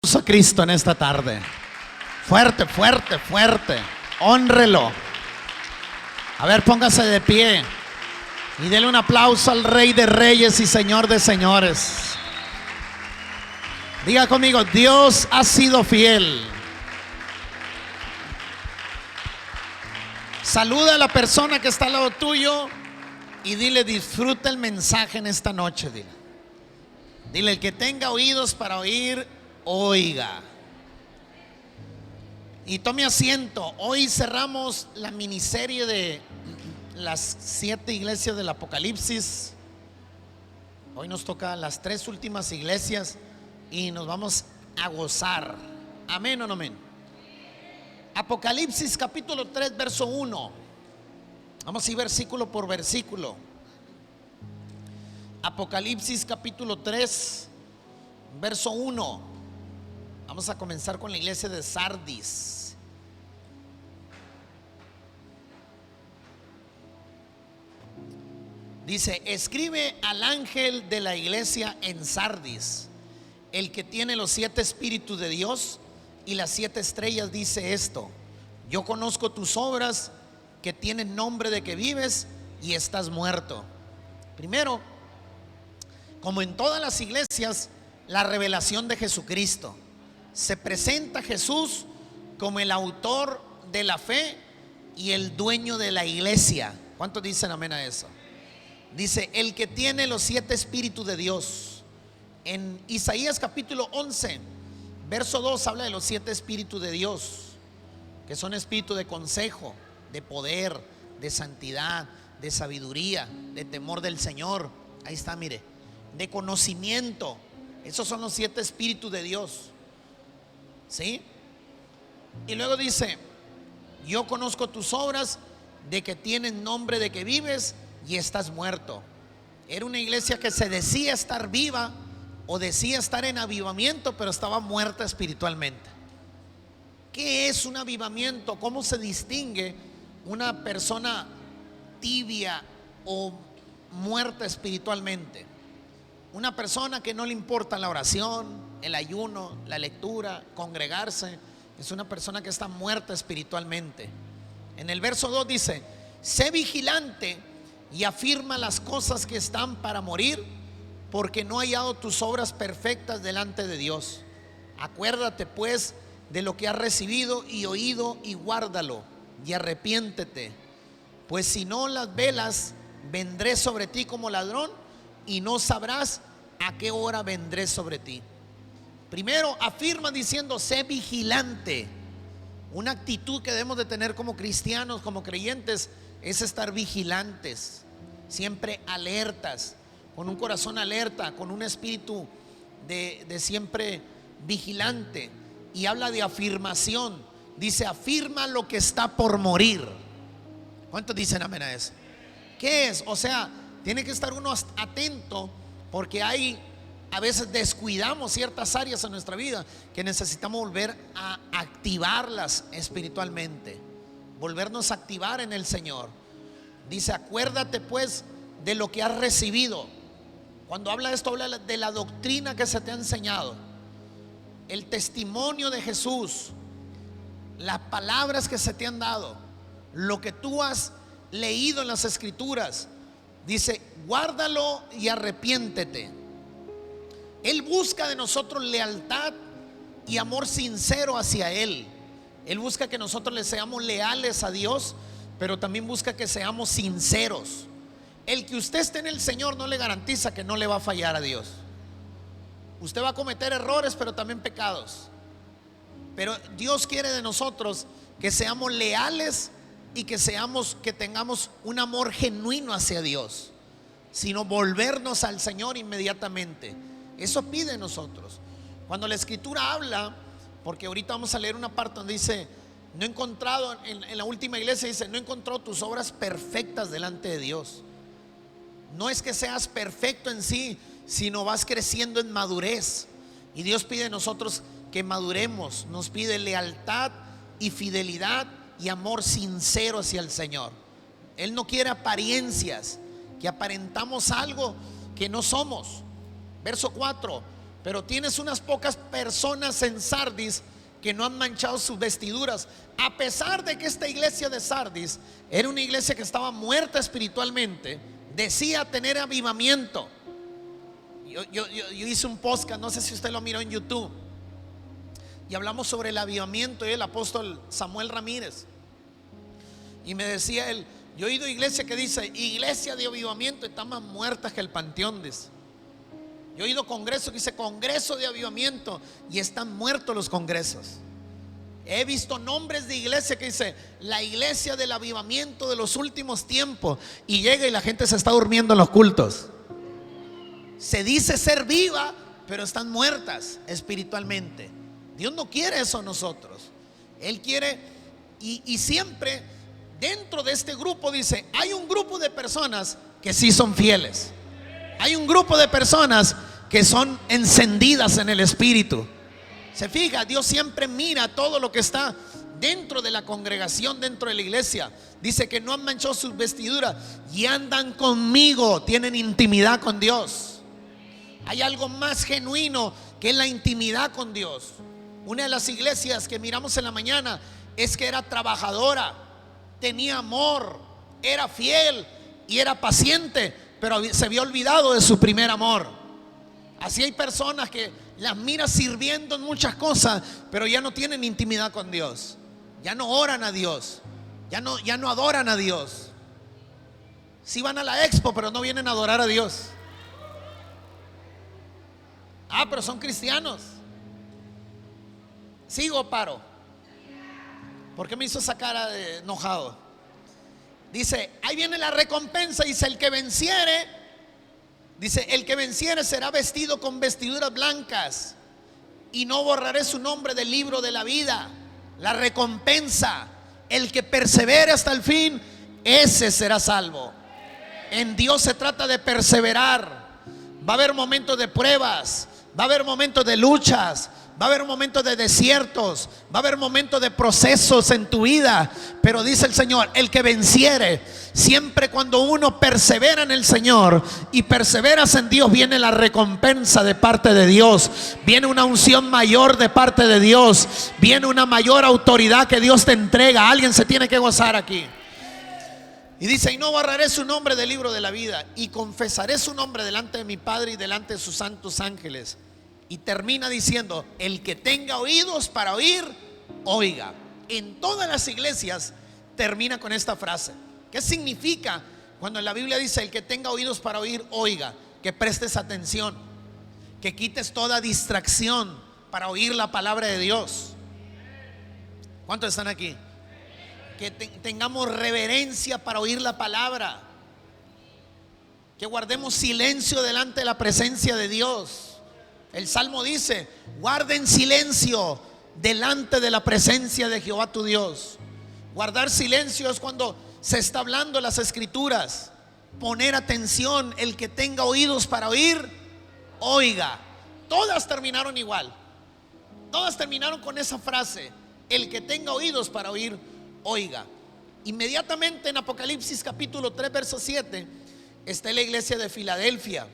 A Cristo en esta tarde. Fuerte, fuerte, fuerte. Hónrelo. A ver, póngase de pie y dele un aplauso al Rey de Reyes y Señor de Señores. Diga conmigo: Dios ha sido fiel. Saluda a la persona que está al lado tuyo y dile: disfruta el mensaje en esta noche. Dile: el que tenga oídos para oír, oiga. Y tome asiento. Hoy cerramos la miniserie de las 7 iglesias del Apocalipsis. Hoy nos toca las 3 últimas iglesias y nos vamos a gozar. Amén o no amén. Apocalipsis capítulo 3 verso 1. Vamos a ir versículo por versículo. Apocalipsis capítulo 3 verso 1. Vamos a comenzar con la iglesia de Sardis. Dice: escribe al ángel de la iglesia en Sardis, el que tiene los 7 espíritus de Dios y las 7 estrellas, dice esto: yo conozco tus obras, que tienen nombre de que vives y estás muerto. Primero, como en todas las iglesias, la revelación de Jesucristo. Se presenta Jesús como el autor de la fe y el dueño de la iglesia. ¿Cuántos dicen amén a eso? Dice: el que tiene los 7 espíritus de Dios. En Isaías capítulo 11 verso 2 habla de los 7 espíritus de Dios, que son espíritu de consejo, de poder, de santidad, de sabiduría, de temor del Señor. Ahí está, mire, de conocimiento. Esos son los 7 espíritus de Dios. ¿Sí? Y luego dice: yo conozco tus obras, de que tienen nombre de que vives y estás muerto. Era una iglesia que se decía estar viva o decía estar en avivamiento, pero estaba muerta espiritualmente. ¿Qué es un avivamiento? ¿Cómo se distingue una persona tibia o muerta espiritualmente? Una persona que no le importa la oración, el ayuno, la lectura, congregarse, es una persona que está muerta espiritualmente. En el verso 2 dice: sé vigilante y afirma las cosas que están para morir, porque no he hallado tus obras perfectas delante de Dios. Acuérdate pues de lo que has recibido y oído, y guárdalo, y arrepiéntete, pues si no las velas, vendré sobre ti como ladrón, y no sabrás a qué hora vendré sobre ti. Primero afirma diciendo: sé vigilante. Una actitud que debemos de tener como cristianos, como creyentes, es estar vigilantes, siempre alertas, con un corazón alerta, con un espíritu de siempre vigilante. Y habla de afirmación. Dice: afirma lo que está por morir. ¿Cuántos dicen amén a eso? ¿Qué es? O sea, tiene que estar uno atento, porque a veces descuidamos ciertas áreas en nuestra vida que necesitamos volver a activarlas espiritualmente, volvernos a activar en el Señor. Dice: acuérdate pues de lo que has recibido. Cuando habla de esto, habla de la doctrina que se te ha enseñado, el testimonio de Jesús, las palabras que se te han dado, lo que tú has leído en las escrituras. Dice: guárdalo y arrepiéntete. Él busca de nosotros lealtad y amor sincero hacia Él. Él busca que nosotros le seamos leales a Dios, pero también busca que seamos sinceros. El que usted esté en el Señor no le garantiza que no le va a fallar a Dios. Usted va a cometer errores, pero también pecados. Pero Dios quiere de nosotros que seamos leales y que tengamos un amor genuino hacia Dios, sino volvernos al Señor inmediatamente. Eso pide de nosotros. Cuando la escritura habla, porque ahorita vamos a leer una parte donde dice: no he encontrado, en la última iglesia dice: no he encontrado tus obras perfectas delante de Dios. No es que seas perfecto en sí, sino vas creciendo en madurez. Y Dios pide de nosotros que maduremos. Nos pide lealtad y fidelidad y amor sincero hacia el Señor. Él no quiere apariencias, que aparentamos algo que no somos. Verso 4: pero tienes unas pocas personas en Sardis que no han manchado sus vestiduras, a pesar de que esta iglesia de Sardis era una iglesia que estaba muerta espiritualmente. Decía tener avivamiento. Yo hice un podcast, no sé si usted lo miró en YouTube, y hablamos sobre el avivamiento y el apóstol Samuel Ramírez. Y me decía él, yo he ido a iglesia que dice iglesia de avivamiento, están más muertas que el panteón, dice. Yo he ido a congresos que dice congreso de avivamiento, y están muertos los congresos. He visto nombres de iglesia que dice la iglesia del avivamiento de los últimos tiempos, y llega y la gente se está durmiendo en los cultos. Se dice ser viva, pero están muertas espiritualmente. Dios no quiere eso a nosotros. Él quiere, y siempre dentro de este grupo dice, hay un grupo de personas que sí son fieles. Hay un grupo de personas que son encendidas en el espíritu. Se fija, Dios siempre mira todo lo que está dentro de la congregación, dentro de la iglesia. Dice que no han manchado sus vestiduras y andan conmigo, tienen intimidad con Dios. Hay algo más genuino que la intimidad con Dios. Una de las iglesias que miramos en la mañana es que era trabajadora, tenía amor, era fiel y era paciente, pero se había olvidado de su primer amor. Así hay personas que las miras sirviendo en muchas cosas, pero ya no tienen intimidad con Dios. Ya no oran a Dios, ya no adoran a Dios. Sí van a la expo, pero no vienen a adorar a Dios. Ah, pero son cristianos. ¿Sigo o paro? ¿Por qué me hizo esa cara de enojado? Dice, ahí viene la recompensa. Dice, el que venciere, dice, el que venciere será vestido con vestiduras blancas, y no borraré su nombre del libro de la vida. La recompensa, el que persevere hasta el fin, ese será salvo. En Dios se trata de perseverar. Va a haber momentos de pruebas, va a haber momentos de luchas, va a haber momentos de desiertos, va a haber momentos de procesos en tu vida. Pero dice el Señor, el que venciere, siempre cuando uno persevera en el Señor y perseveras en Dios, viene la recompensa de parte de Dios. Viene una unción mayor de parte de Dios. Viene una mayor autoridad que Dios te entrega. Alguien se tiene que gozar aquí. Y dice, y no borraré su nombre del libro de la vida, y confesaré su nombre delante de mi Padre y delante de sus santos ángeles. Y termina diciendo, el que tenga oídos para oír, oiga. En todas las iglesias termina con esta frase. ¿Qué significa cuando en la Biblia dice el que tenga oídos para oír, oiga? Que prestes atención, que quites toda distracción para oír la palabra de Dios. ¿Cuántos están aquí? Que tengamos reverencia para oír la palabra, que guardemos silencio delante de la presencia de Dios. El Salmo dice, guarden silencio delante de la presencia de Jehová tu Dios. Guardar silencio es cuando se está hablando las escrituras. Poner atención, el que tenga oídos para oír, oiga. Todas terminaron igual. Todas terminaron con esa frase, el que tenga oídos para oír, oiga. Inmediatamente en Apocalipsis capítulo 3 verso 7 está la iglesia de Filadelfia.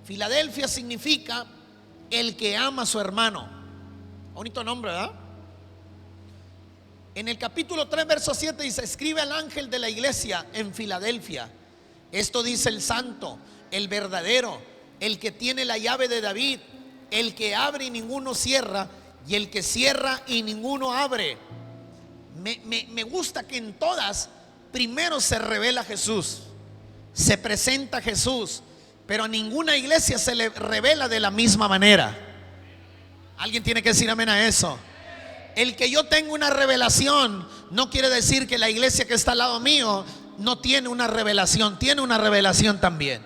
Filadelfia significa el que ama a su hermano. Bonito nombre, ¿verdad? En el capítulo 3 verso 7 dice, escribe al ángel de la iglesia en Filadelfia. Esto dice el santo, el verdadero, el que tiene la llave de David, el que abre y ninguno cierra, y el que cierra y ninguno abre. Me gusta que en todas primero se revela Jesús, se presenta Jesús, pero a ninguna iglesia se le revela de la misma manera. Alguien tiene que decir amén a eso. El que yo tenga una revelación no quiere decir que la iglesia que está al lado mío no tiene una revelación. Tiene una revelación también.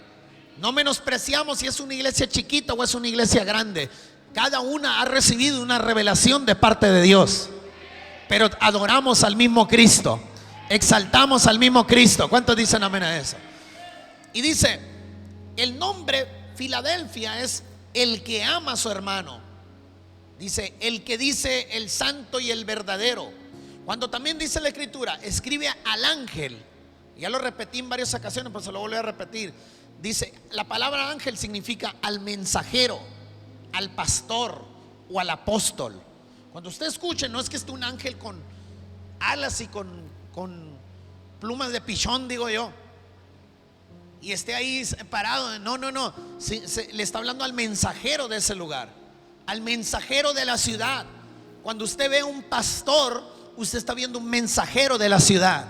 No menospreciamos si es una iglesia chiquita o es una iglesia grande. Cada una ha recibido una revelación de parte de Dios. Pero adoramos al mismo Cristo, exaltamos al mismo Cristo. ¿Cuántos dicen amén a eso? Y dice, el nombre Filadelfia es el que ama a su hermano. Dice, el que dice el santo y el verdadero. Cuando también dice la escritura, escribe al ángel. Ya lo repetí en varias ocasiones, pero se lo voy a repetir. Dice, la palabra ángel significa al mensajero, al pastor o al apóstol. Cuando usted escuche, no es que esté un ángel con alas y con plumas de pichón, digo yo, y esté ahí parado. No, no, no. Le está hablando al mensajero de ese lugar, al mensajero de la ciudad. Cuando usted ve un pastor, usted está viendo un mensajero de la ciudad.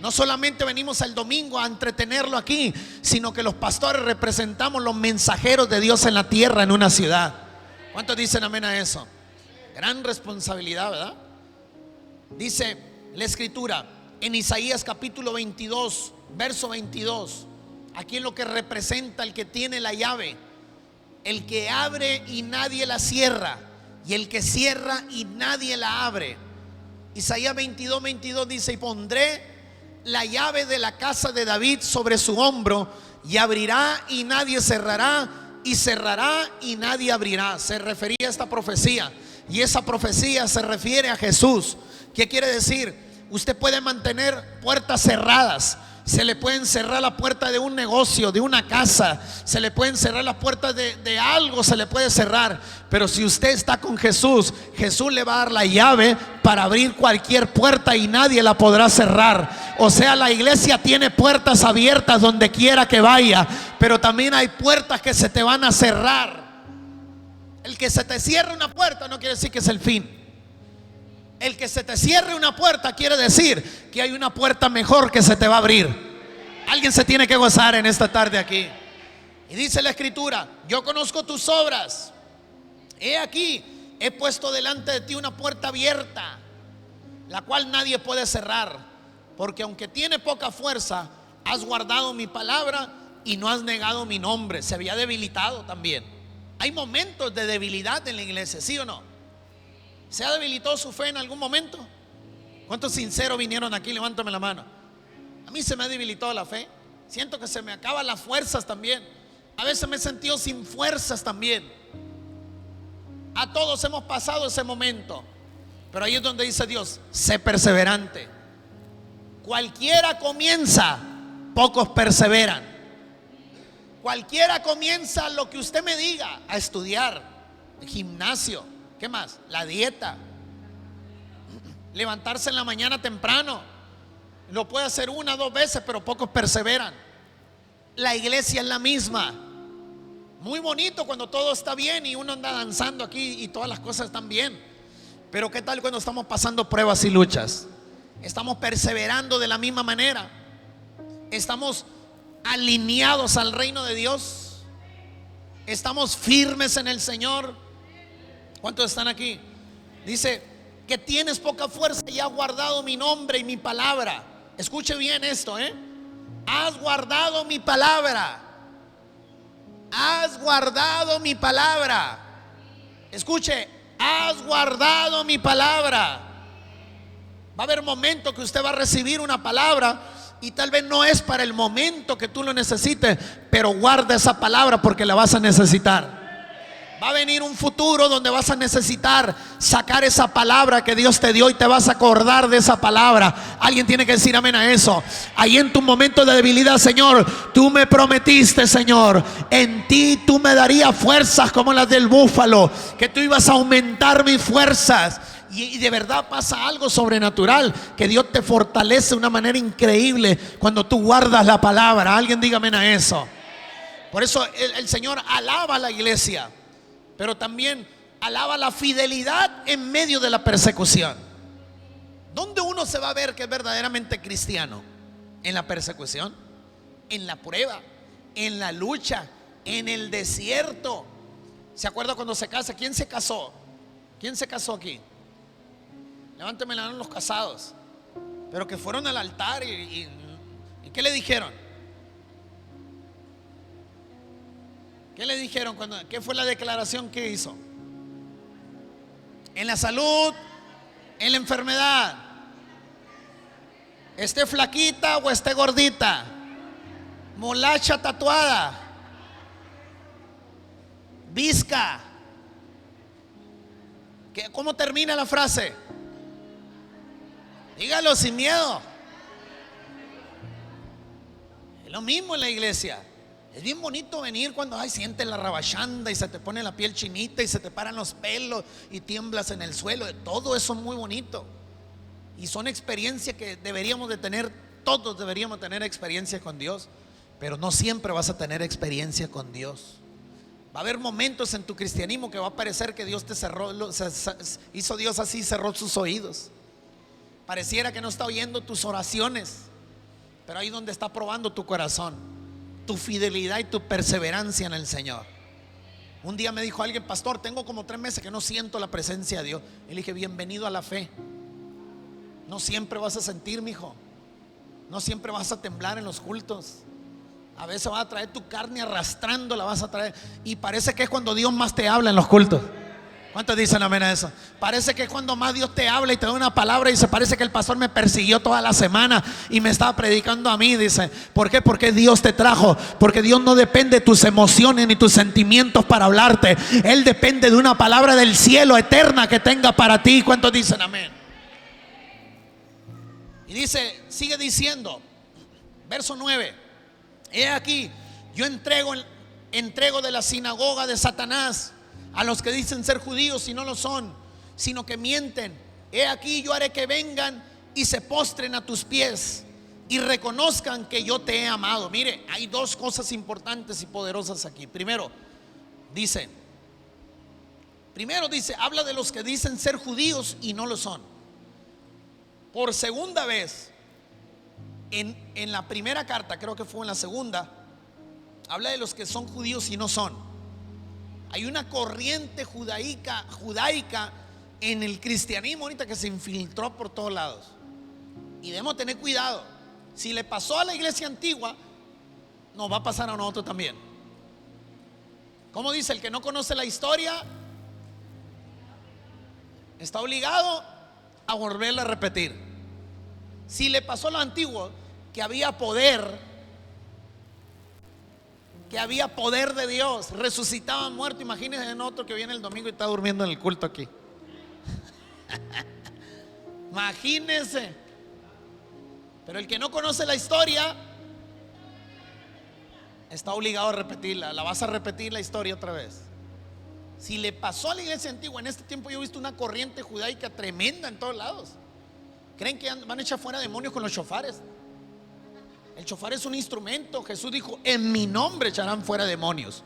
No solamente venimos el domingo a entretenerlo aquí, sino que los pastores representamos los mensajeros de Dios en la tierra, en una ciudad. ¿Cuántos dicen amén a eso? Gran responsabilidad, ¿verdad? Dice la escritura en Isaías capítulo 22, verso 22. Aquí es lo que representa el que tiene la llave: el que abre y nadie la cierra, y el que cierra y nadie la abre. Isaías 22, 22 dice: y pondré la llave de la casa de David sobre su hombro, y abrirá y nadie cerrará, y cerrará y nadie abrirá. Se refería a esta profecía, y esa profecía se refiere a Jesús. ¿Qué quiere decir? Usted puede mantener puertas cerradas. Se le pueden cerrar la puerta de un negocio, de una casa, se le pueden cerrar las puertas de algo, se le puede cerrar. Pero si usted está con Jesús, Jesús le va a dar la llave para abrir cualquier puerta y nadie la podrá cerrar. O sea, la iglesia tiene puertas abiertas donde quiera que vaya, pero también hay puertas que se te van a cerrar. El que se te cierre una puerta no quiere decir que es el fin. El que se te cierre una puerta quiere decir que hay una puerta mejor que se te va a abrir. Alguien se tiene que gozar en esta tarde aquí. Y dice la escritura: yo conozco tus obras. He aquí, he puesto delante de ti una puerta abierta, la cual nadie puede cerrar. Porque aunque tiene poca fuerza, has guardado mi palabra y no has negado mi nombre. Se había debilitado también. Hay momentos de debilidad en la iglesia, ¿sí o no? ¿Se ha debilitado su fe en algún momento? ¿Cuántos sinceros vinieron aquí? Levántame la mano. A mí se me ha debilitado la fe. Siento que se me acaban las fuerzas también. A veces me he sentido sin fuerzas también. A todos hemos pasado ese momento. Pero ahí es donde dice Dios: sé perseverante. Cualquiera comienza, pocos perseveran. Cualquiera comienza lo que usted me diga, a estudiar, el gimnasio. ¿Qué más? La dieta. Levantarse en la mañana temprano. Lo puede hacer una o dos veces, pero pocos perseveran. La iglesia es la misma. Muy bonito cuando todo está bien y uno anda danzando aquí y todas las cosas están bien. Pero ¿qué tal cuando estamos pasando pruebas y luchas? Estamos perseverando de la misma manera. Estamos alineados al reino de Dios. Estamos firmes en el Señor. ¿Cuántos están aquí? Dice que tienes poca fuerza y has guardado mi nombre y mi palabra. Escuche bien esto, has guardado mi palabra. Has guardado mi palabra. Escuche, has guardado mi palabra. Va a haber momentos que usted va a recibir una palabra y tal vez no es para el momento que tú lo necesites, pero guarda esa palabra porque la vas a necesitar. Va a venir un futuro donde vas a necesitar sacar esa palabra que Dios te dio y te vas a acordar de esa palabra. Alguien tiene que decir amén a eso. Ahí en tu momento de debilidad: Señor, tú me prometiste, Señor, en ti tú me darías fuerzas como las del búfalo, que tú ibas a aumentar mis fuerzas. Y de verdad pasa algo sobrenatural, que Dios te fortalece de una manera increíble cuando tú guardas la palabra. Alguien diga amén a eso. Por eso el Señor alaba a la iglesia, pero también alaba la fidelidad en medio de la persecución. ¿Dónde uno se va a ver que es verdaderamente cristiano? En la persecución, en la prueba, en la lucha, en el desierto. ¿Se acuerda cuando se casa? ¿Quién se casó? ¿Quién se casó aquí? Levánteme la mano los casados. Pero que fueron al altar y ¿qué le dijeron? ¿Qué le dijeron qué fue la declaración que hizo? En la salud, en la enfermedad, esté flaquita o esté gordita, molacha tatuada, visca. ¿Cómo termina la frase? Dígalo sin miedo. Es lo mismo en la iglesia. Es bien bonito venir cuando sientes la rabachanda y se te pone la piel chinita y se te paran los pelos y tiemblas en el suelo. Todo eso es muy bonito. Y son experiencias que deberíamos de tener, todos deberíamos tener experiencia con Dios. Pero no siempre vas a tener experiencia con Dios. Va a haber momentos en tu cristianismo que va a parecer que Dios te cerró, hizo Dios así, cerró sus oídos. Pareciera que no está oyendo tus oraciones. Pero ahí donde está probando tu corazón, tu fidelidad y tu perseverancia en el Señor. Un día me dijo alguien: pastor, tengo como 3 meses que no siento la presencia de Dios. Y le dije: bienvenido a la fe. No siempre vas a sentir, mijo. No siempre vas a temblar en los cultos. A veces vas a traer tu carne arrastrando, la vas a traer. Y parece que es cuando Dios más te habla en los cultos. ¿Cuántos dicen amén a eso? Parece que es cuando más Dios te habla y te da una palabra. Y se parece que el pastor me persiguió toda la semana y me estaba predicando a mí. Dice: ¿por qué? Porque Dios te trajo. Porque Dios no depende de tus emociones ni tus sentimientos para hablarte. Él depende de una palabra del cielo eterna que tenga para ti. ¿Cuántos dicen amén? Y dice, sigue diciendo, verso 9: he aquí, yo entrego de la sinagoga de Satanás a los que dicen ser judíos y no lo son, sino que mienten. He aquí, yo haré que vengan y se postren a tus pies y reconozcan que yo te he amado. Mire, hay 2 cosas importantes y poderosas aquí. Primero dice, habla de los que dicen ser judíos y no lo son. Por segunda vez, en la primera carta, creo que fue en la segunda, habla de los que son judíos y no son. Hay una corriente judaica en el cristianismo ahorita que se infiltró por todos lados. Y debemos tener cuidado. Si le pasó a la iglesia antigua, nos va a pasar a nosotros también. Como dice, el que no conoce la historia está obligado a volverla a repetir. Si le pasó a lo antiguo, que había poder de Dios, resucitaban muertos. Imagínense en otro que viene el domingo y está durmiendo en el culto aquí. Imagínense. Pero el que no conoce la historia está obligado a repetirla. La vas a repetir la historia otra vez. Si le pasó a la iglesia antigua, en este tiempo yo he visto una corriente judaica tremenda en todos lados. Creen que van a echar fuera demonios con los shofares. El shofar es un instrumento. Jesús dijo: en mi nombre echarán fuera demonios.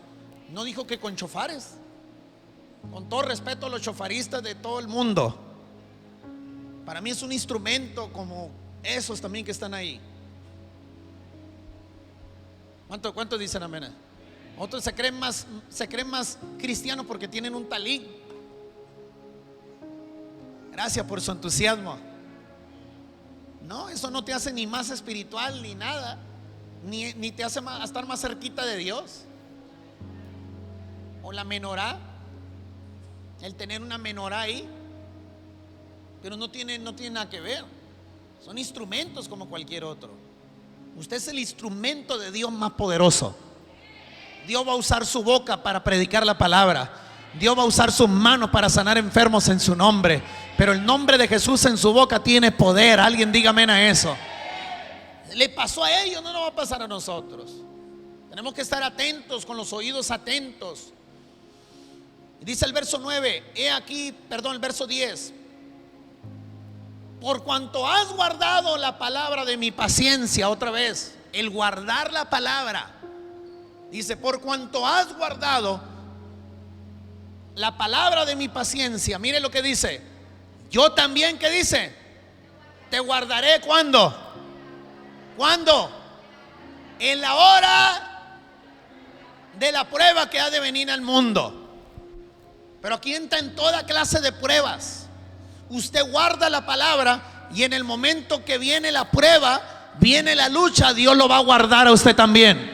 No dijo que con shofares. Con todo respeto a los shofaristas de todo el mundo, para mí es un instrumento como esos también que están ahí. ¿Cuántos dicen amén? Otros se creen más cristianos porque tienen un talí. Gracias por su entusiasmo. No, eso no te hace ni más espiritual ni nada, ni te hace estar más cerquita de Dios. O la menorá, el tener una menorá ahí, pero no tiene nada que ver. Son instrumentos como cualquier otro. Usted es el instrumento de Dios más poderoso. Dios va a usar su boca para predicar la palabra. Dios va a usar sus manos para sanar enfermos en su nombre. Pero el nombre de Jesús en su boca tiene poder. Alguien diga amén a eso. Le pasó a ellos, no nos va a pasar a nosotros. Tenemos que estar atentos, con los oídos atentos. Dice el verso 9, el verso 10: por cuanto has guardado la palabra de mi paciencia. Otra vez, el guardar la palabra. Dice: por cuanto has guardado la palabra de mi paciencia. Mire lo que dice: yo también, ¿qué dice? Te guardaré. ¿Cuándo? ¿Cuándo? En la hora de la prueba que ha de venir al mundo. Pero aquí entra en toda clase de pruebas. Usted guarda la palabra y en el momento que viene la prueba, viene la lucha, Dios lo va a guardar a usted también.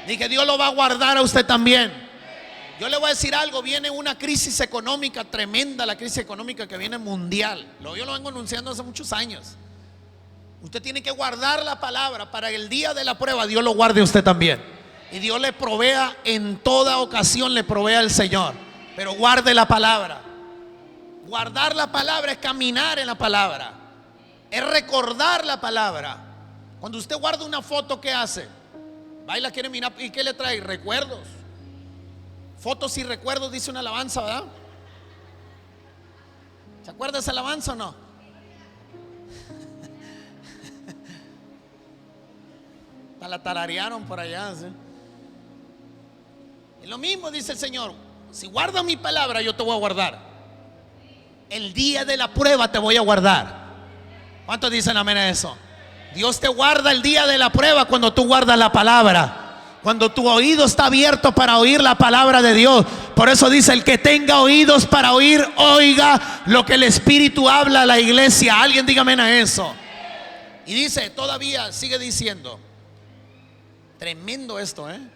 Dije, Dios lo va a guardar a usted también. Yo le voy a decir algo, viene una crisis económica tremenda, la crisis económica que viene mundial. Yo lo vengo anunciando hace muchos años. Usted tiene que guardar la palabra para el día de la prueba Dios lo guarde a usted también. Y Dios le provea en toda ocasión, le provea el Señor. Pero guarde la palabra. Guardar la palabra es caminar en la palabra, es recordar la palabra. Cuando usted guarda una foto, ¿qué hace? Baila, quiere mirar. ¿Y qué le trae? Recuerdos. Fotos y recuerdos, dice una alabanza, ¿verdad? ¿Se acuerda esa alabanza o no? La tararearon por allá, ¿sí? Y lo mismo dice el Señor: si guardas mi palabra, yo te voy a guardar. El día de la prueba te voy a guardar. ¿Cuántos dicen amén a eso? Dios te guarda el día de la prueba cuando tú guardas la palabra, cuando tu oído está abierto para oír la palabra de Dios. Por eso dice: el que tenga oídos para oír, oiga lo que el Espíritu habla a la iglesia. Alguien diga amén a eso. Y dice, todavía sigue diciendo, tremendo esto, en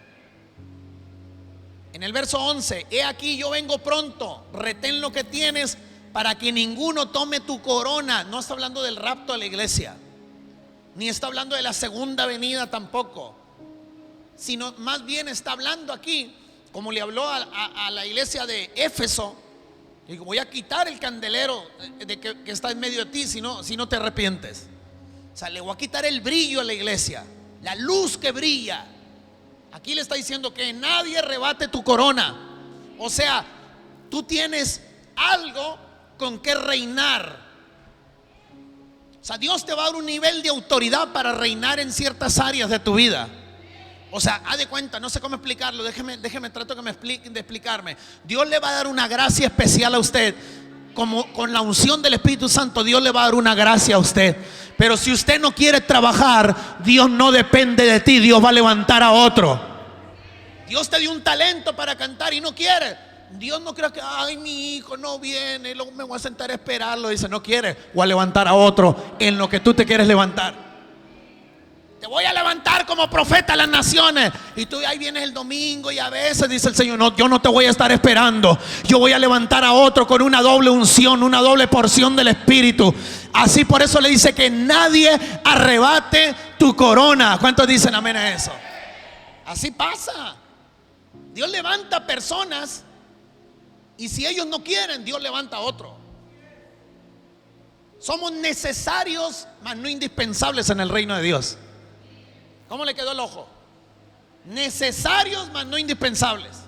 el verso 11: he aquí yo vengo pronto, retén lo que tienes para que ninguno tome tu corona. No está hablando del rapto de la iglesia, ni está hablando de la segunda venida tampoco, sino más bien está hablando aquí, como le habló a la iglesia de Éfeso. Digo, voy a quitar el candelero que está en medio de ti si no te arrepientes. O sea, le voy a quitar el brillo a la iglesia, la luz que brilla. Aquí le está diciendo que nadie arrebate tu corona. O sea, tú tienes algo con que reinar. O sea, Dios te va a dar un nivel de autoridad para reinar en ciertas áreas de tu vida. O sea, haz de cuenta, no sé cómo explicarlo. Déjeme trato que me explique, de explicarme. Dios le va a dar una gracia especial a usted. Como con la unción del Espíritu Santo, Dios le va a dar una gracia a usted. Pero si usted no quiere trabajar, Dios no depende de ti. Dios va a levantar a otro. Dios te dio un talento para cantar y no quiere. Dios no cree que, ay, mi hijo no viene, luego me voy a sentar a esperarlo. Dice, no quiere, voy a levantar a otro en lo que tú te quieres levantar. Te voy a levantar como profeta a las naciones. Y tú ahí vienes el domingo y a veces dice el Señor, no, yo no te voy a estar esperando. Yo voy a levantar a otro con una doble unción, una doble porción del Espíritu. Así, por eso le dice que nadie arrebate tu corona. ¿Cuántos dicen amén a eso? Así pasa. Dios levanta personas y si ellos no quieren, Dios levanta a otro. Somos necesarios, mas no indispensables en el reino de Dios. ¿Cómo le quedó el ojo? Necesarios, mas no indispensables.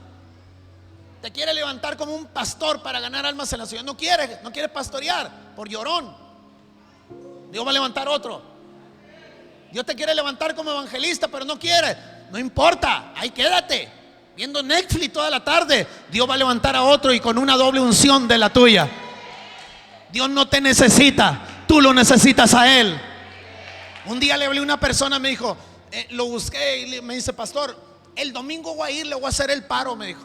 Te quiere levantar como un pastor para ganar almas en la ciudad. No quieres pastorear por llorón. Dios va a levantar otro. Dios te quiere levantar como evangelista, pero no quiere. No importa, ahí quédate viendo Netflix toda la tarde. Dios va a levantar a otro y con una doble unción de la tuya. Dios no te necesita, tú lo necesitas a Él. Un día le hablé a una persona, me dijo, lo busqué y me dice, pastor, el domingo voy a ir, le voy a hacer el paro, me dijo.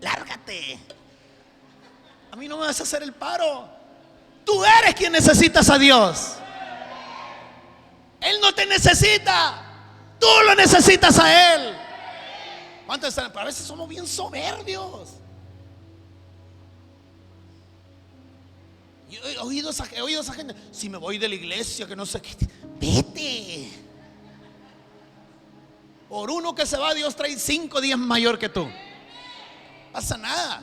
Lárgate, a mí no me vas a hacer el paro. Tú eres quien necesitas a Dios. Él no te necesita, tú lo necesitas a Él. ¿Cuántos están? Pero a veces somos bien soberbios. He oído esa gente, si me voy de la iglesia, que no sé qué. Vete. Por uno que se va, Dios trae 5 días mayor que tú. Pasa nada.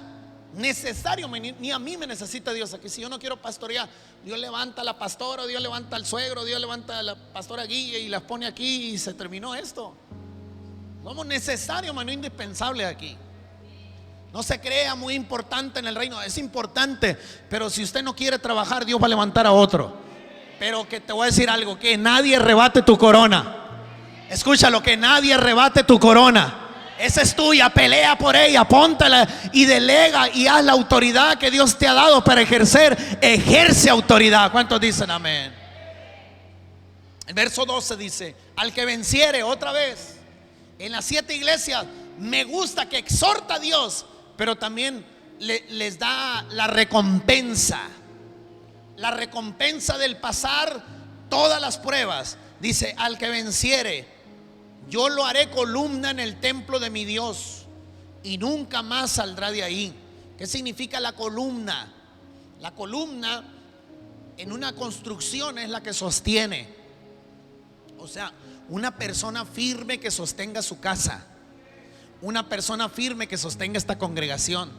Necesario, ni a mí me necesita Dios aquí. Si yo no quiero pastorear, Dios levanta a la pastora, Dios levanta al suegro, Dios levanta a la pastora Guille y las pone aquí y se terminó esto. Somos necesarios, pero no indispensables aquí. No se crea muy importante en el reino. Es importante, pero si usted no quiere trabajar, Dios va a levantar a otro. Pero que te voy a decir algo, que nadie arrebate tu corona. Escúchalo, que nadie arrebate tu corona. Esa es tuya, pelea por ella, póntala y delega y haz la autoridad que Dios te ha dado para ejercer. Ejerce autoridad. ¿Cuántos dicen amén? El verso 12 dice, al que venciere, otra vez, en las 7 iglesias, me gusta que exhorta a Dios, pero también les da la recompensa. La recompensa del pasar todas las pruebas. Dice, al que venciere, yo lo haré columna en el templo de mi Dios y nunca más saldrá de ahí. ¿Qué significa la columna? La columna en una construcción es la que sostiene. O sea, una persona firme que sostenga su casa, una persona firme que sostenga esta congregación.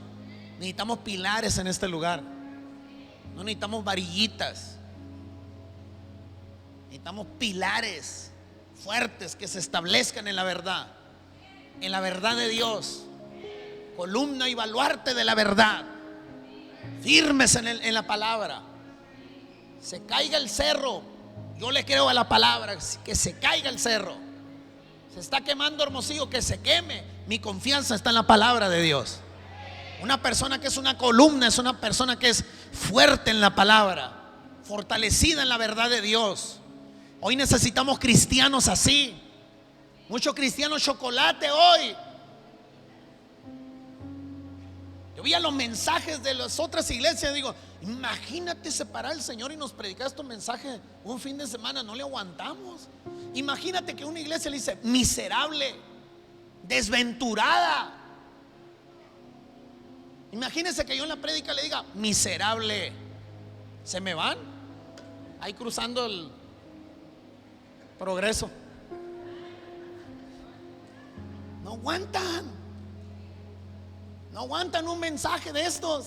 Necesitamos pilares en este lugar. No necesitamos varillitas. Necesitamos pilares fuertes que se establezcan en la verdad de Dios, columna y baluarte de la verdad, firmes en la palabra. Se caiga el cerro, yo le creo a la palabra, que se caiga el cerro. Se está quemando Hermosillo, que se queme. Mi confianza está en la palabra de Dios. Una persona que es una columna es una persona que es fuerte en la palabra, fortalecida en la verdad de Dios. Hoy necesitamos cristianos así. Muchos cristianos chocolate hoy. Yo veía los mensajes de las otras iglesias y digo, imagínate separar al Señor y nos predicar estos mensajes un fin de semana, no le aguantamos. Imagínate que una iglesia le dice miserable, desventurada. Imagínense que yo en la prédica le diga miserable. ¿Se me van? Ahí cruzando el Progreso. No aguantan. No aguantan un mensaje de estos.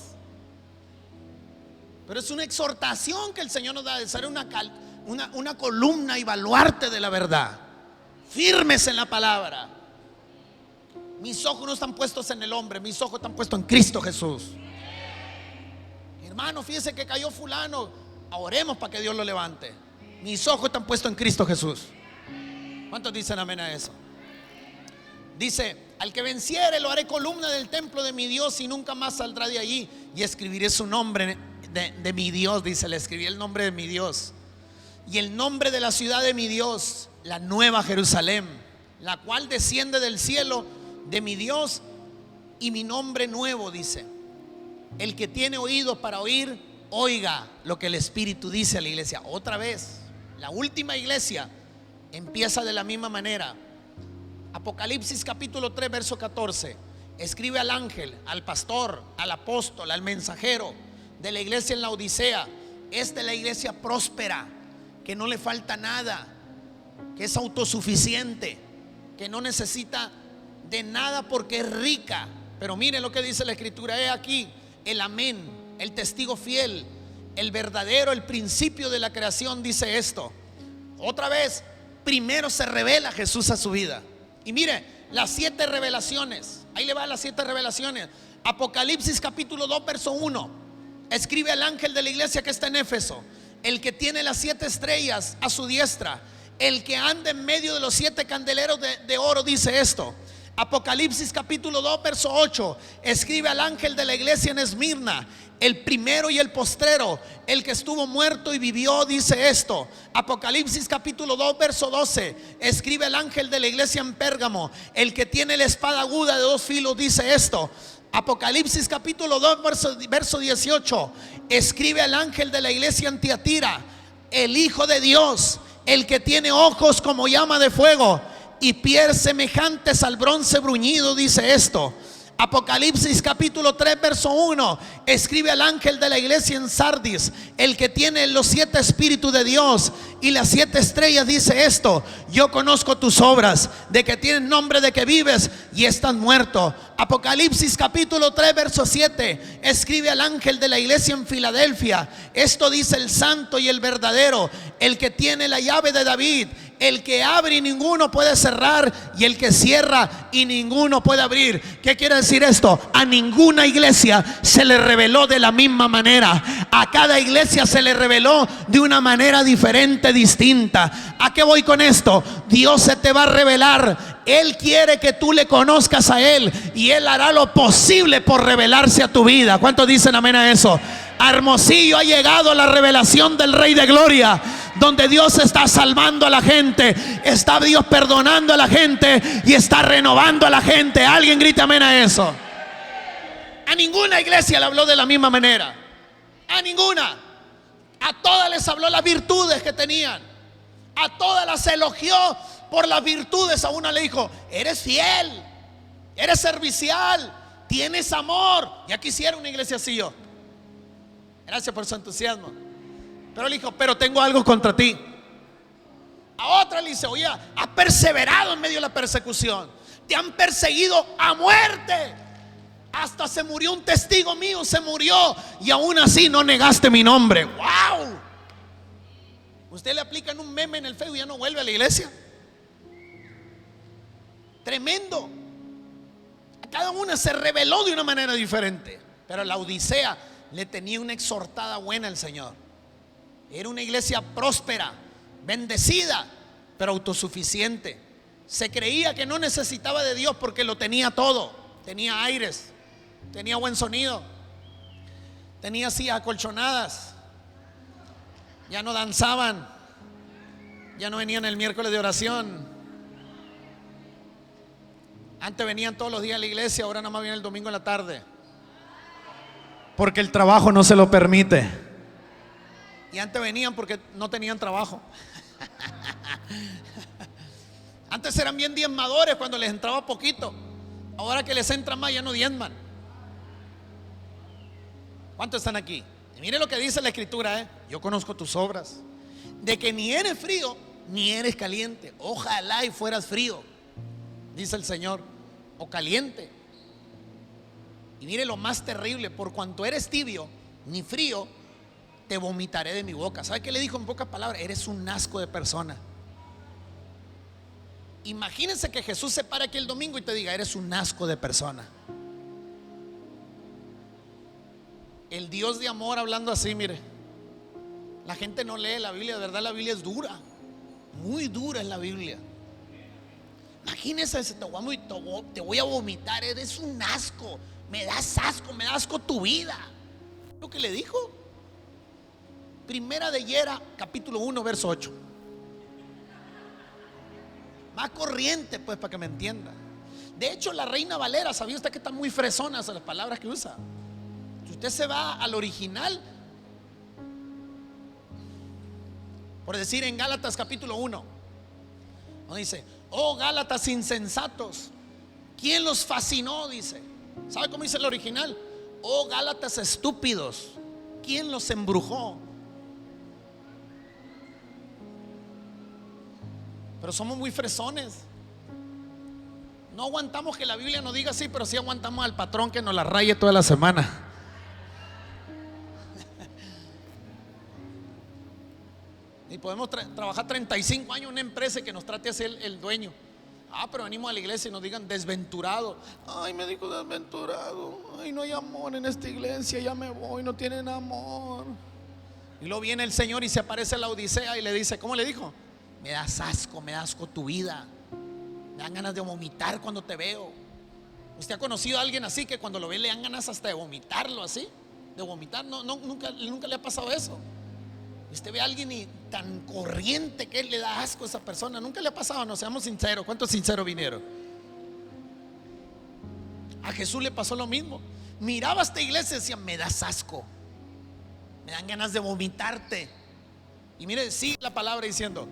Pero es una exhortación que el Señor nos da de ser una columna y baluarte de la verdad, firmes en la palabra. Mis ojos no están puestos en el hombre, mis ojos están puestos en Cristo Jesús. Hermano, fíjese que cayó fulano, oremos para que Dios lo levante. Mis ojos están puestos en Cristo Jesús. ¿Cuántos dicen amén a eso? Dice, al que venciere lo haré columna del templo de mi Dios y nunca más saldrá de allí. Y escribiré su nombre de mi Dios, dice, le escribí el nombre de mi Dios y el nombre de la ciudad de mi Dios, la nueva Jerusalén, la cual desciende del cielo de mi Dios, y mi nombre nuevo, dice. El que tiene oídos para oír, oiga lo que el Espíritu dice a la iglesia. Otra vez, la última iglesia empieza de la misma manera. Apocalipsis capítulo 3 verso 14. Escribe al ángel, al pastor, al apóstol, al mensajero de la iglesia en la Odisea. Esta es la iglesia próspera, que no le falta nada, que es autosuficiente, que no necesita de nada porque es rica. Pero mire lo que dice la escritura. He aquí el amén, el testigo fiel, el verdadero, el principio de la creación, dice esto. Otra vez, primero se revela Jesús a su vida. Y mire, las 7 revelaciones. Ahí le va las 7 revelaciones. Apocalipsis capítulo 2 verso 1. Escribe al ángel de la iglesia que está en Éfeso, el que tiene las 7 estrellas a su diestra, el que anda en medio de los 7 candeleros de oro, dice esto. Apocalipsis capítulo 2 verso 8. Escribe al ángel de la iglesia en Esmirna, el primero y el postrero, el que estuvo muerto y vivió, dice esto. Apocalipsis capítulo 2 verso 12. Escribe al ángel de la iglesia en Pérgamo, el que tiene la espada aguda de 2 filos, dice esto. Apocalipsis capítulo 2 verso 18. Escribe al ángel de la iglesia en Tiatira, el Hijo de Dios, el que tiene ojos como llama de fuego y pies semejantes al bronce bruñido, dice esto. Apocalipsis capítulo 3 verso 1. Escribe al ángel de la iglesia en Sardis, el que tiene los 7 espíritus de Dios y las 7 estrellas, dice esto. Yo conozco tus obras, de que tienes nombre de que vives y estás muerto. Apocalipsis capítulo 3 verso 7. Escribe al ángel de la iglesia en Filadelfia. Esto dice el santo y el verdadero, el que tiene la llave de David, el que abre y ninguno puede cerrar, y el que cierra y ninguno puede abrir. ¿Qué quiere decir esto? A ninguna iglesia se le reveló de la misma manera. A cada iglesia se le reveló de una manera diferente, distinta. ¿A qué voy con esto? Dios se te va a revelar. Él quiere que tú le conozcas a Él, y Él hará lo posible por revelarse a tu vida. ¿Cuántos dicen amén a eso? A Hermosillo ha llegado la revelación del Rey de Gloria, donde Dios está salvando a la gente, está Dios perdonando a la gente y está renovando a la gente. Alguien grita amén a eso. A ninguna iglesia le habló de la misma manera. A ninguna. A todas les habló las virtudes que tenían. A todas las elogió por las virtudes. A una le dijo: eres fiel, eres servicial, tienes amor. Ya quisiera una iglesia así yo. Gracias por su entusiasmo. Pero le dijo: pero tengo algo contra ti. A otra le dice: oye, has perseverado en medio de la persecución, te han perseguido a muerte, hasta se murió un testigo mío, se murió, y aún así no negaste mi nombre. ¡Wow! Usted le aplican un meme en el Facebook y ya no vuelve a la iglesia. Tremendo. A cada una se reveló de una manera diferente. Pero la Odisea le tenía una exhortada buena al Señor. Era una iglesia próspera, bendecida, pero autosuficiente. Se creía que no necesitaba de Dios porque lo tenía todo. Tenía aires, tenía buen sonido, tenía sillas acolchonadas. Ya no danzaban, ya no venían el miércoles de oración. Antes venían todos los días a la iglesia, ahora nada más vienen el domingo en la tarde, porque el trabajo no se lo permite. Y antes venían porque no tenían trabajo. Antes eran bien diezmadores cuando les entraba poquito. Ahora que les entra más ya no diezman. ¿Cuántos están aquí? Y mire lo que dice la escritura, yo conozco tus obras, de que ni eres frío ni eres caliente. Ojalá y fueras frío, dice el Señor, o caliente. Y mire lo más terrible: por cuanto eres tibio ni frío, te vomitaré de mi boca. ¿Sabe qué le dijo en pocas palabras? Eres un asco de persona. Imagínense que Jesús se para aquí el domingo y te diga: eres un asco de persona. El Dios de amor hablando así, mire. La gente no lee la Biblia, de verdad la Biblia es dura. Muy dura es la Biblia. Imagínense, te voy a vomitar, eres un asco. Me das asco tu vida. Lo que le dijo. Primera de Yera, capítulo 1, verso 8. Más corriente, pues, para que me entienda. De hecho, la Reina Valera, ¿sabía usted que están muy fresonas las palabras que usa? Si usted se va al original, por decir en Gálatas capítulo 1, no dice: oh Gálatas insensatos, ¿quién los fascinó? Dice. ¿Sabe cómo dice el original? Oh Gálatas estúpidos, ¿quién los embrujó? Pero somos muy fresones. No aguantamos que la Biblia nos diga así, pero sí aguantamos al patrón que nos la raye toda la semana. Y podemos trabajar 35 años en una empresa y que nos trate así el dueño. Pero venimos a la iglesia y nos digan desventurado. Ay, me dijo desventurado. Ay, no hay amor en esta iglesia, ya me voy, no tienen amor. Y luego viene el Señor y se aparece en la Odisea y le dice: ¿cómo le dijo? Me da asco tu vida. Me dan ganas de vomitar cuando te veo. ¿Usted ha conocido a alguien así que cuando lo ve le dan ganas hasta de vomitarlo así? De vomitar, nunca le ha pasado eso. Usted ve a alguien y tan corriente que él le da asco a esa persona. Nunca le ha pasado, no seamos sinceros. ¿Cuántos sinceros vinieron? A Jesús le pasó lo mismo. Miraba a esta iglesia y decía: me das asco, me dan ganas de vomitarte. Y mire, sigue la palabra diciendo: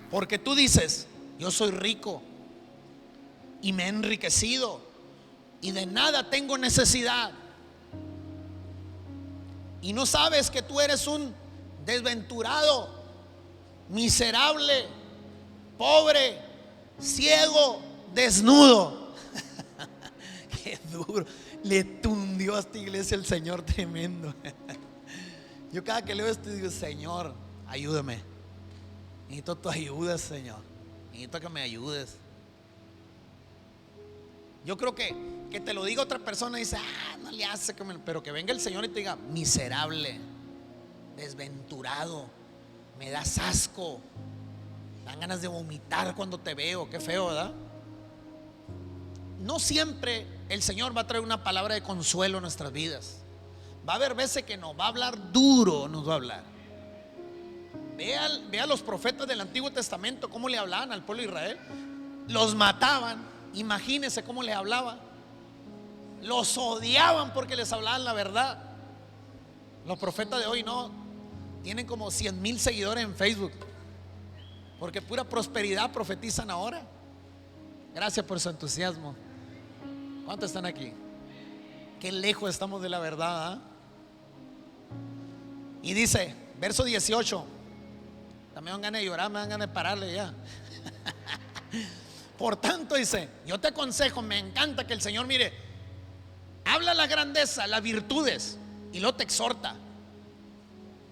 porque tú dices: yo soy rico y me he enriquecido y de nada tengo necesidad, y no sabes que tú eres un desventurado, miserable, pobre, ciego, desnudo. Qué duro. Le tundió a esta iglesia el Señor tremendo. Yo cada que leo esto digo: Señor, ayúdame. Necesito tu ayuda, Señor. Necesito que me ayudes. Yo creo que te lo diga otra persona y dice: no le hace, pero que venga el Señor y te diga: miserable, desventurado, me das asco, dan ganas de vomitar cuando te veo. Qué feo, ¿verdad? No siempre el Señor va a traer una palabra de consuelo a nuestras vidas. Va a haber veces que nos va a hablar duro, nos va a hablar. Vea los profetas del Antiguo Testamento cómo le hablaban al pueblo de Israel. Los mataban, imagínense cómo les hablaba. Los odiaban porque les hablaban la verdad. Los profetas de hoy no, tienen como 100,000 seguidores en Facebook, porque pura prosperidad profetizan ahora. Gracias por su entusiasmo. ¿Cuántos están aquí? Qué lejos estamos de la verdad, ¿eh? Y dice, verso 18. También me dan ganas de llorar, me dan ganas de pararle ya. Por tanto, dice, yo te aconsejo, me encanta que el Señor, mire, habla la grandeza, las virtudes, y luego te exhorta.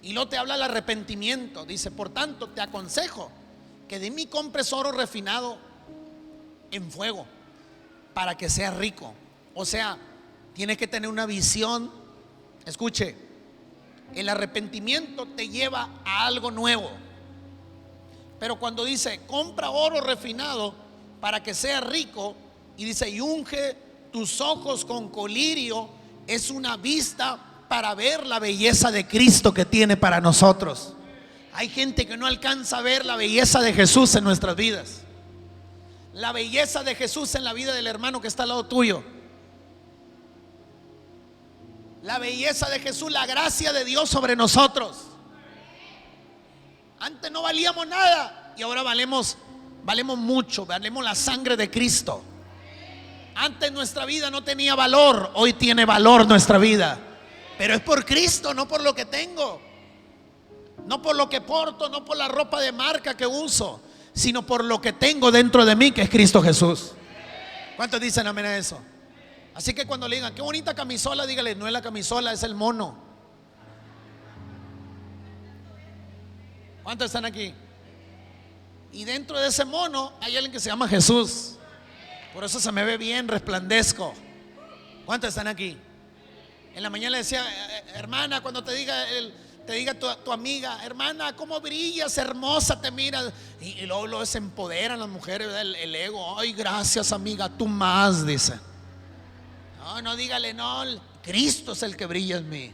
Y luego te habla del arrepentimiento. Dice, por tanto, te aconsejo que de mí compres oro refinado en fuego para que seas rico. O sea, tienes que tener una visión. Escuche, el arrepentimiento te lleva a algo nuevo. Pero cuando dice, compra oro refinado para que seas rico, y dice, y unge tus ojos con colirio, es una vista para ver la belleza de Cristo que tiene para nosotros. Hay gente que no alcanza a ver la belleza de Jesús en nuestras vidas. La belleza de Jesús en la vida del hermano que está al lado tuyo. La belleza de Jesús, la gracia de Dios sobre nosotros. Antes no valíamos nada y ahora valemos mucho, valemos la sangre de Cristo. Antes nuestra vida no tenía valor, hoy tiene valor nuestra vida. Pero es por Cristo, no por lo que tengo, no por lo que porto, no por la ropa de marca que uso, sino por lo que tengo dentro de mí, que es Cristo Jesús. ¿Cuántos dicen amén a eso? Así que cuando le digan, qué bonita camisola, dígale, no es la camisola, es el mono. ¿Cuántos están aquí? Y dentro de ese mono hay alguien que se llama Jesús. Por eso se me ve bien, resplandezco. ¿Cuántos están aquí? En la mañana le decía, hermana, cuando te diga tu amiga, hermana, cómo brillas, hermosa, te mira. Y luego se empoderan las mujeres, el ego. Ay, gracias, amiga, tú más, dice. No, dígale, no, Cristo es el que brilla en mí.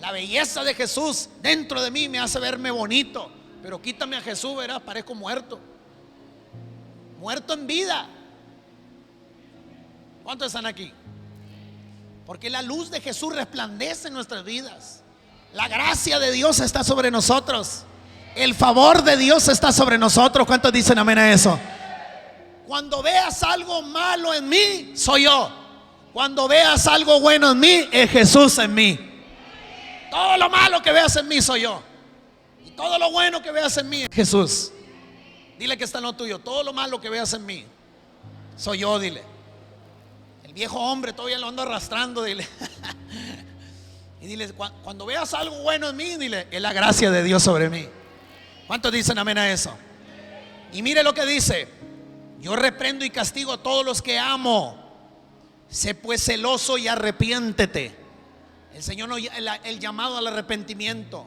La belleza de Jesús dentro de mí me hace verme bonito. Pero quítame a Jesús, verás, parezco muerto. Muerto en vida. ¿Cuántos están aquí? Porque la luz de Jesús resplandece en nuestras vidas. La gracia de Dios está sobre nosotros. El favor de Dios está sobre nosotros. ¿Cuántos dicen amén a eso? Cuando veas algo malo en mí, soy yo. Cuando veas algo bueno en mí, es Jesús en mí. Todo lo malo que veas en mí soy yo. Y todo lo bueno que veas en mí es Jesús. Dile que está en lo tuyo. Todo lo malo que veas en mí soy yo, dile. El viejo hombre todavía lo ando arrastrando, dile. Y dile, cuando veas algo bueno en mí, dile, es la gracia de Dios sobre mí. ¿Cuántos dicen amén a eso? Y mire lo que dice: yo reprendo y castigo a todos los que amo. Sé pues celoso y arrepiéntete. El Señor, el llamado al arrepentimiento.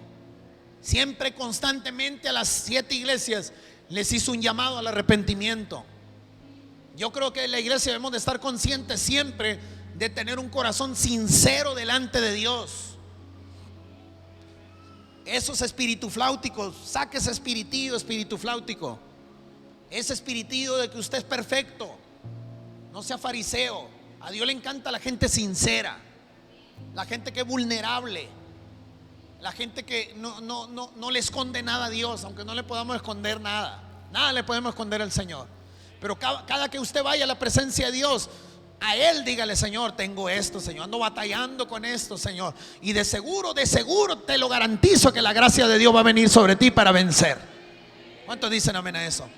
Siempre, constantemente, a las 7 iglesias les hizo un llamado al arrepentimiento. Yo creo que en la iglesia debemos de estar conscientes siempre de tener un corazón sincero delante de Dios. Esos espiritufláuticos, saque ese espíritu fláutico. Ese espiritillo de que usted es perfecto. No sea fariseo. A Dios le encanta la gente sincera, la gente que es vulnerable, la gente que no le esconde nada a Dios, aunque no le podamos esconder nada. Nada le podemos esconder al Señor. Pero cada que usted vaya a la presencia de Dios, a Él dígale: Señor, tengo esto, Señor, ando batallando con esto, Señor. Y de seguro te lo garantizo que la gracia de Dios va a venir sobre ti para vencer. ¿Cuántos dicen amén a eso?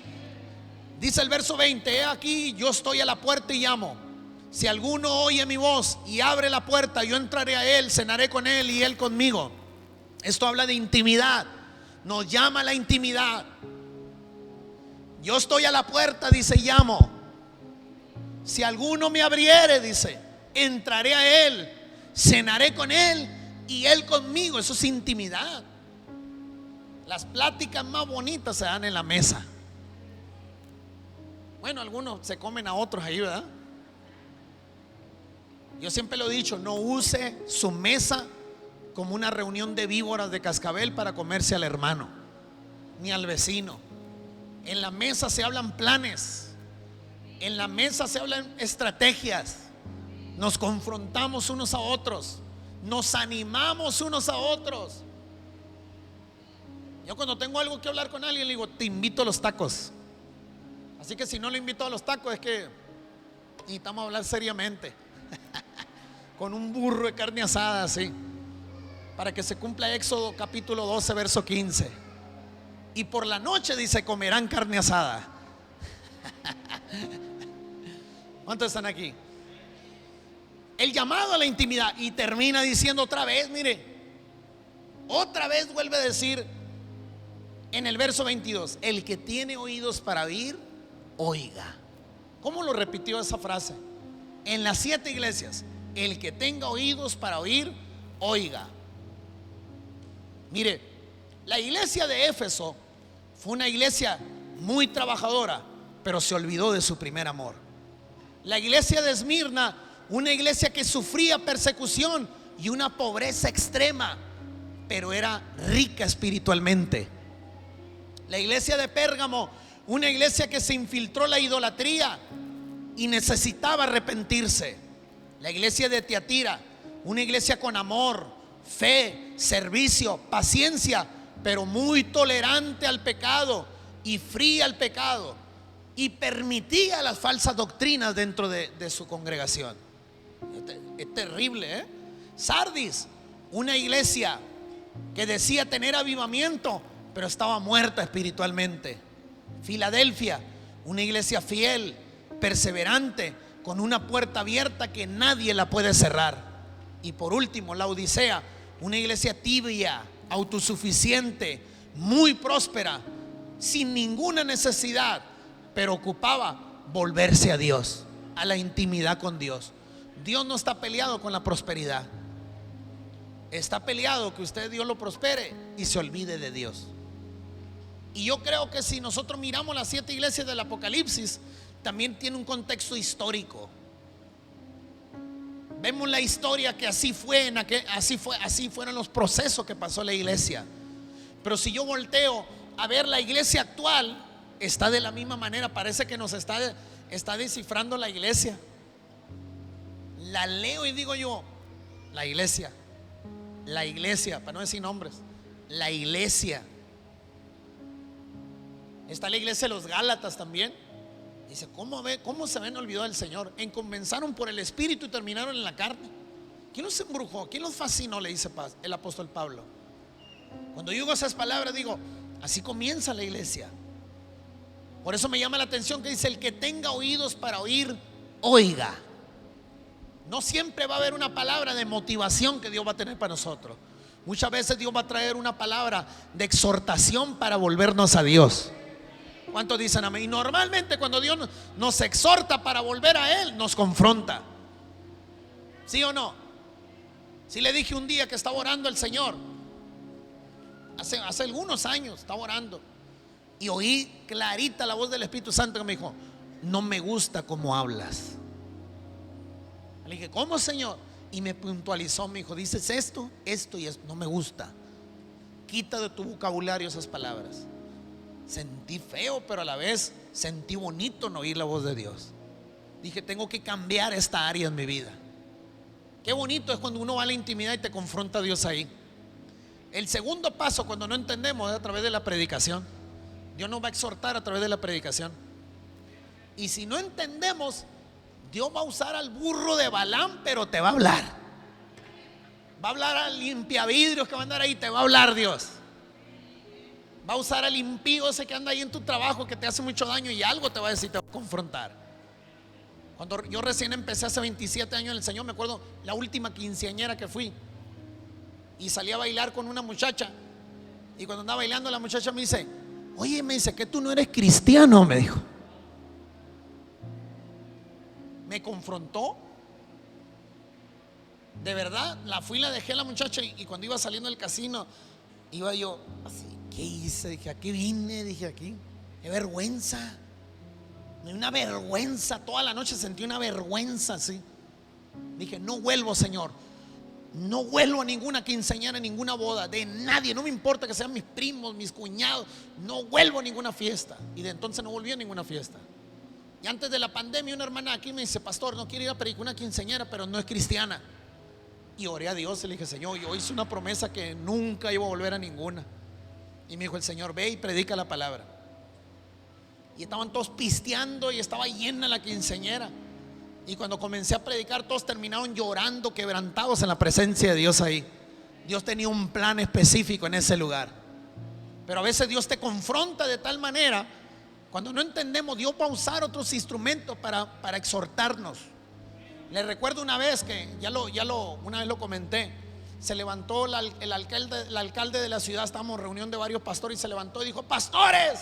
Dice el verso 20: he aquí, yo estoy a la puerta y llamo. Si alguno oye mi voz y abre la puerta, yo entraré a él, cenaré con él y él conmigo. Esto habla de intimidad. Nos llama a la intimidad. Yo estoy a la puerta, dice, y llamo. Si alguno me abriere, dice, entraré a él, cenaré con él y él conmigo. Eso es intimidad. Las pláticas más bonitas se dan en la mesa. Bueno, algunos se comen a otros ahí, ¿verdad? Yo siempre lo he dicho: no use su mesa como una reunión de víboras de cascabel para comerse al hermano ni al vecino. En la mesa se hablan planes, en la mesa se hablan estrategias, nos confrontamos unos a otros, nos animamos unos a otros. Yo cuando tengo algo que hablar con alguien le digo: te invito a los tacos. Así que si no le invito a los tacos, es que necesitamos hablar seriamente. Con un burro de carne asada así, para que se cumpla Éxodo capítulo 12 verso 15. Y por la noche, dice, comerán carne asada. ¿Cuántos están aquí? El llamado a la intimidad. Y termina diciendo otra vez, mire: Otra vez vuelve a decir en el verso 22, el que tiene oídos para oír, oiga. ¿Cómo lo repitió esa frase? En las 7 iglesias, el que tenga oídos para oír, oiga. Mire, la iglesia de Éfeso fue una iglesia muy trabajadora, pero se olvidó de su primer amor. La iglesia de Esmirna, una iglesia que sufría persecución y una pobreza extrema, pero era rica espiritualmente. La iglesia de Pérgamo, una iglesia que se infiltró la idolatría y necesitaba arrepentirse. La iglesia de Tiatira, una iglesia con amor, fe, servicio, paciencia, pero muy tolerante al pecado y fría al pecado, y permitía las falsas doctrinas dentro de su congregación. Es terrible, ¿eh? Sardis, una iglesia que decía tener avivamiento, pero estaba muerta espiritualmente. Filadelfia, una iglesia fiel, perseverante, con una puerta abierta que nadie la puede cerrar. Y por último, la Odisea, una iglesia tibia, autosuficiente, muy próspera, sin ninguna necesidad, pero ocupaba volverse a Dios, a la intimidad con Dios. Dios no está peleado con la prosperidad. Está peleado que usted, Dios lo prospere y se olvide de Dios. Y yo creo que si nosotros miramos las 7 iglesias del Apocalipsis, también tiene un contexto histórico. Vemos la historia que así fue, así fueron los procesos que pasó la iglesia. Pero si yo volteo a ver la iglesia actual, está de la misma manera. Parece que nos está descifrando la iglesia. La leo y digo yo, la iglesia, para no decir nombres, la iglesia. Está la iglesia de los Gálatas también. Dice, ¿cómo se ven olvidado del Señor? Comenzaron por el Espíritu y terminaron en la carne. ¿Quién los embrujó? ¿Quién los fascinó? Le dice el apóstol Pablo. Cuando yo digo esas palabras, digo, así comienza la iglesia. Por eso me llama la atención que dice, el que tenga oídos para oír, oiga. No siempre va a haber una palabra de motivación que Dios va a tener para nosotros. Muchas veces Dios va a traer una palabra de exhortación para volvernos a Dios. ¿Cuántos dicen amén? Y normalmente cuando Dios nos exhorta para volver a Él, nos confronta. ¿Sí o no? Sí, le dije un día que estaba orando el Señor. Hace algunos años estaba orando y oí clarita la voz del Espíritu Santo que me dijo, no me gusta cómo hablas. Le dije, ¿cómo, Señor? Y me puntualizó, me dijo, dices esto y esto, no me gusta. Quita de tu vocabulario esas palabras. Sentí feo, pero a la vez sentí bonito en oír la voz de Dios. Dije, tengo que cambiar esta área en mi vida. Qué bonito es cuando uno va a la intimidad y te confronta a Dios ahí. El segundo paso, cuando no entendemos, es a través de la predicación. Dios nos va a exhortar a través de la predicación. Y si no entendemos, Dios va a usar al burro de Balaam, pero te va a hablar. Va a hablar al limpiavidrios que va a andar ahí, te va a hablar Dios. Va a usar al impío ese que anda ahí en tu trabajo, que te hace mucho daño y algo te va a decir, te va a confrontar. Cuando yo recién empecé hace 27 años en el Señor, me acuerdo la última quinceañera que fui y salí a bailar con una muchacha. Y cuando andaba bailando, la muchacha me dice, oye, me dice que tú no eres cristiano, me dijo. Me confrontó. De verdad, la dejé a la muchacha y cuando iba saliendo del casino, iba yo así, ¿qué hice? Dije, aquí vine, dije, aquí, qué vergüenza. Una vergüenza, toda la noche sentí una vergüenza así. Dije, no vuelvo, Señor. No vuelvo a ninguna quinceañera, a ninguna boda de nadie, no me importa que sean mis primos, mis cuñados. No vuelvo a ninguna fiesta. Y de entonces no volví a ninguna fiesta. Y antes de la pandemia, una hermana aquí me dice, pastor, no quiero ir a predicar una quinceañera, pero no es cristiana. Y oré a Dios y le dije, Señor, yo hice una promesa que nunca iba a volver a ninguna. Y me dijo el Señor, ve y predica la palabra. Y estaban todos pisteando y estaba llena la quinceañera. Y cuando comencé a predicar, todos terminaron llorando, quebrantados en la presencia de Dios ahí. Dios tenía un plan específico en ese lugar. Pero a veces Dios te confronta de tal manera, cuando no entendemos, Dios va a usar otros instrumentos para exhortarnos. Les recuerdo una vez que una vez lo comenté, Se levantó el alcalde de la ciudad, estábamos en reunión de varios pastores, y se levantó y dijo: pastores,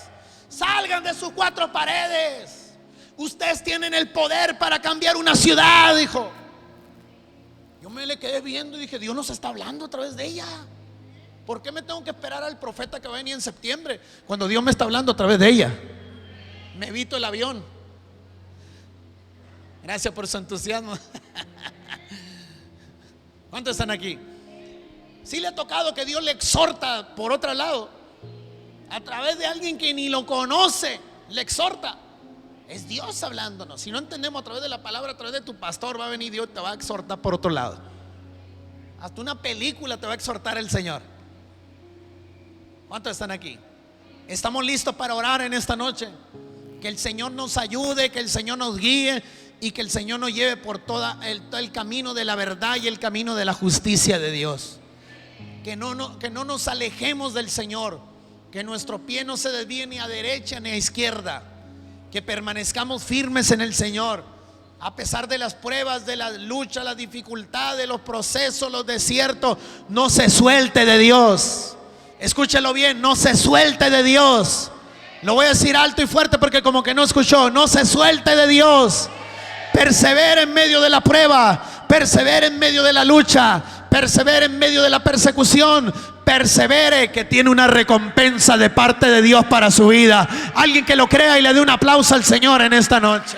salgan de sus cuatro paredes. Ustedes tienen el poder para cambiar una ciudad, dijo. Yo me le quedé viendo y dije: Dios nos está hablando a través de ella. ¿Por qué me tengo que esperar al profeta que va a venir en septiembre cuando Dios me está hablando a través de ella? Me evito el avión. Gracias por su entusiasmo. ¿Cuántos están aquí? Sí le ha tocado que Dios le exhorta por otro lado, a través de alguien que ni lo conoce, le exhorta. Es Dios hablándonos. Si no entendemos a través de la palabra, a través de tu pastor, va a venir Dios, te va a exhortar por otro lado. Hasta una película te va a exhortar el Señor. ¿Cuántos están aquí? Estamos listos para orar en esta noche. Que el Señor nos ayude, que el Señor nos guíe y que el Señor nos lleve por todo el camino de la verdad y el camino de la justicia de Dios. Que no nos alejemos del Señor, que nuestro pie no se desvíe ni a derecha ni a izquierda, que permanezcamos firmes en el Señor, a pesar de las pruebas, de las luchas, las dificultades, los procesos, los desiertos. No se suelte de Dios. Escúchelo bien, no se suelte de Dios. Lo voy a decir alto y fuerte porque como que no escuchó. No se suelte de Dios. Persevere en medio de la prueba, persevere en medio de la lucha, persevere en medio de la persecución, persevere, que tiene una recompensa de parte de Dios para su vida. Alguien que lo crea y le dé un aplauso al Señor en esta noche.